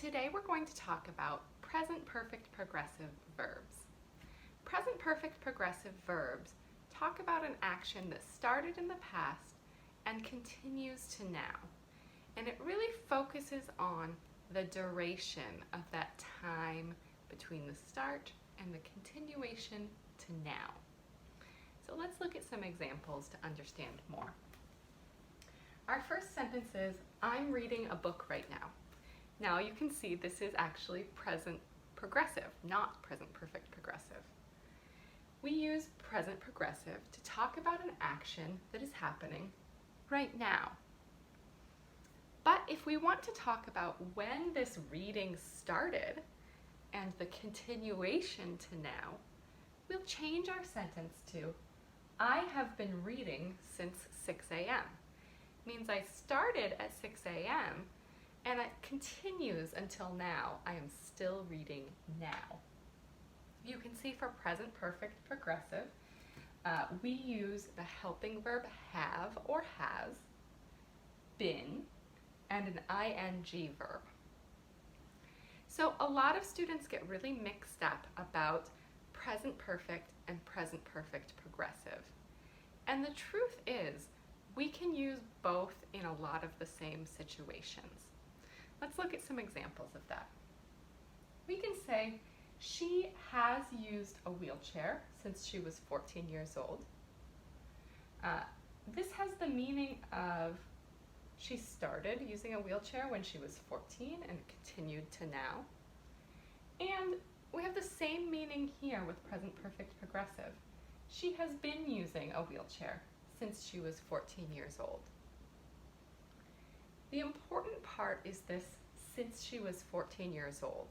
Today we're going to talk about present perfect progressive verbs. Present perfect progressive verbs talk about an action that started in the past and continues to now. And it really focuses on the duration of that time between the start and the continuation to now. So let's look at some examples to understand more. Our first sentence is, I'm reading a book right now. Now you can see this is actually present progressive, not present perfect progressive. We use present progressive to talk about an action that is happening right now. But if we want to talk about when this reading started and the continuation to now, we'll change our sentence to, I have been reading since 6 a.m. Means I started at 6 a.m. and it continues until now. I am still reading now. You can see for present perfect progressive, we use the helping verb have or has, been, and an ing verb. So a lot of students get really mixed up about present perfect and present perfect progressive. And the truth is, we can use both in a lot of the same situations. Let's look at some examples of that. We can say, she has used a wheelchair since she was 14 years old. This has the meaning of she started using a wheelchair when she was 14 and continued to now. And we have the same meaning here with present perfect progressive. She has been using a wheelchair since she was 14 years old. The important part is this since she was 14 years old,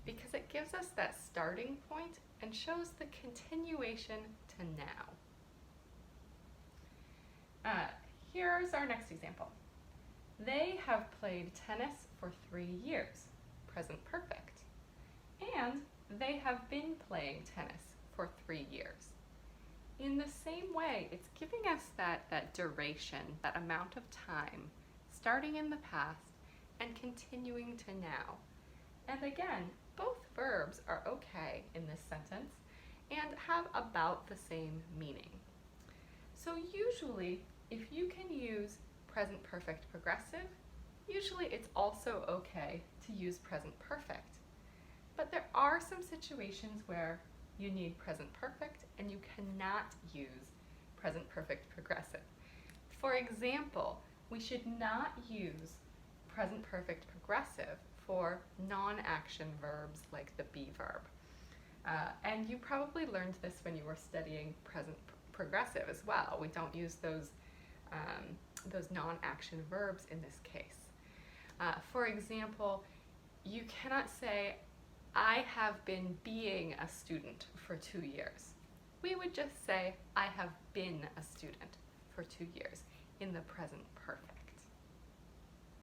because it gives us that starting point and shows the continuation to now. Here's our next example. They have played tennis for 3 years, present perfect. And they have been playing tennis for 3 years. In the same way, it's giving us that duration, that amount of time, starting in the past and continuing to now. And again, both verbs are okay in this sentence and have about the same meaning. So usually, if you can use present perfect progressive, usually it's also okay to use present perfect. But there are some situations where you need present perfect and you cannot use present perfect progressive. For example, we should not use present perfect progressive for non-action verbs like the be verb. And you probably learned this when you were studying present progressive as well. We don't use those non-action verbs in this case. For example, you cannot say, I have been being a student for 2 years. We would just say, I have been a student for 2 years in the present perfect.